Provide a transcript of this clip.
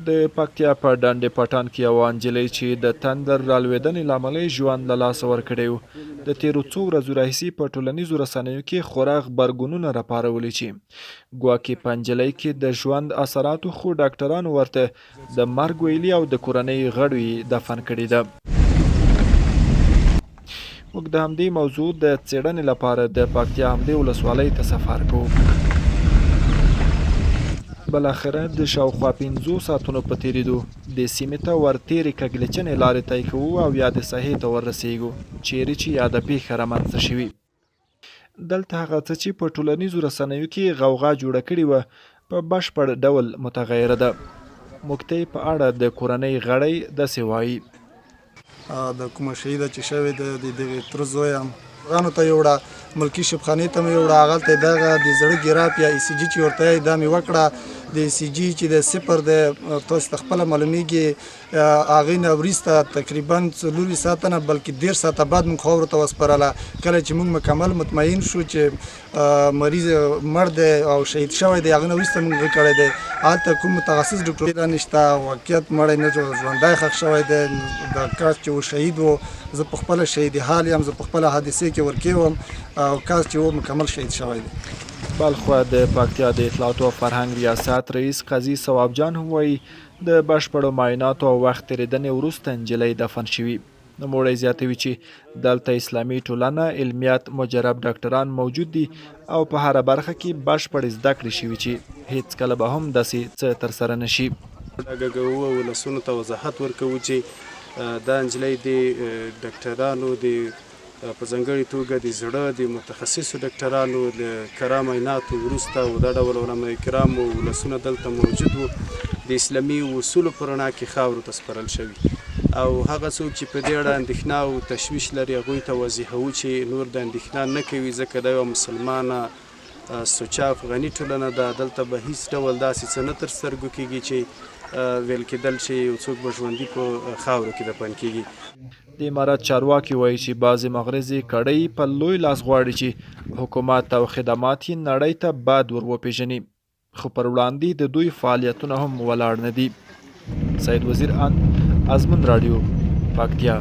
د پکتیا په ډنډ پټان کې یوه نجلۍ چې د تندر رالوېدنې له امله ژوند له لاسه ورکړی و د تېرو څو ورځو راهیسې په ټولنیزو رسنیو کې خورا غبرګونونه راپارولي چې ګواکې په نجلۍ کې د ژوند اثراتو خو ډاکټرانو ورته د مرګ ویلي او د کورنۍ غړو یې دفن کړې ده. موږ د همدې موضوع د څېړنې لپاره د پکتیا همدې ولسوالۍ ته سفر کوو. بالاخره د شاوخوا 5 ساعتونو په تېرېدو د سیمې ته ورتېرې کږلېچنې لارې طی کوو او یا د ساحې ته وررسېږو چیرې چې یاده پیښه رامنځته شوي. دلته هغه څه چې په ټولنیزو رسنیو کې غوغا جوړه کړې وه په بشپړ ډول متغیره ده. موږ ته په اړه د کورنۍ غړی داسې وایي: د کومه شهیده چې شوې ده د دغې تره زوی یم، غانو ته یې وړه، ملکي شبخانې ته مې یوړه، هغلته یې دغه د زړه ګراف یا ای سی جي چې ورته وایي دا مې وکړه. د ای سی جي چې د 0 دی تاسو ته خپله معلومیږي. هغې نه وروسته تقریبا 4 ساعته نه بلکې 1.5 ساعته بعد موږ خاورو ته وسپارله. کله چې موږ مکمل مطمئن شو چې مریض مړ دی او شهید شوی دی، هغه نه وروسته موږ غږ کړی دی. هلته کوم متخصص ډاکټر نشته، واقعیت مړی نه ژوندی ښخ شوی دی. د کس چې و شهید و، زه په خپله شهید حال یم، زه په خپله حادثې کې ورکې وم او کس چې و مکمل شهید شوی دی. بلخوا د پکتیا د اطلاعاتو او فرهنګ ریاست رئیس قاضي ثواب جان هم وایي د بشپړو معایناتو او وخت تېرېدنې وروسته نجلۍ دفن شوي. نوموړی زیاتوي چې دلته اسلامي ټولنه، علمیات، مجرب ډاکټران موجود دي او په هره برخه کې بشپړې زده کړې شوي چې هیڅکله به هم داسې څه ترسره نه شي. ډګګو ولسونو ته وضاحت ورکوو چې دا نجلۍ د ډاکټرانو د په ځانګړې توګه د زړه د متخصصو ډاکټرانو له کره معایناتو وروسته او دا ډول علماء کرامو ولسونه دلته موجود وو، د اسلامي اصولو په رڼا کې خاورو ته سپارل شوي. او هغه څوک چې په دې اړه اندېښنه او تشویش لري هغوی ته واضحوو چې نور د اندېښنه نه کوي، ځکه دا یوه مسلمانه سوچه افغاني ټولنه ده. دلته به هیڅ ډول داسې څه نه تر سترګو کېږي چې ویل کېدل چې یو څوک به ژوندي په خاورو کې دفن کېږي. د امارات چارواکي وایي چې بعضې مغرضې کړۍ په لوی لاس غواړي چې حکومت او خدمات یې نړۍ ته بعد ور وپېژني، خو پر وړاندې د دوی فعالیتونه هم ولاړ نه دي. سید وزیر ان، ازمون راډیو، پکتیا.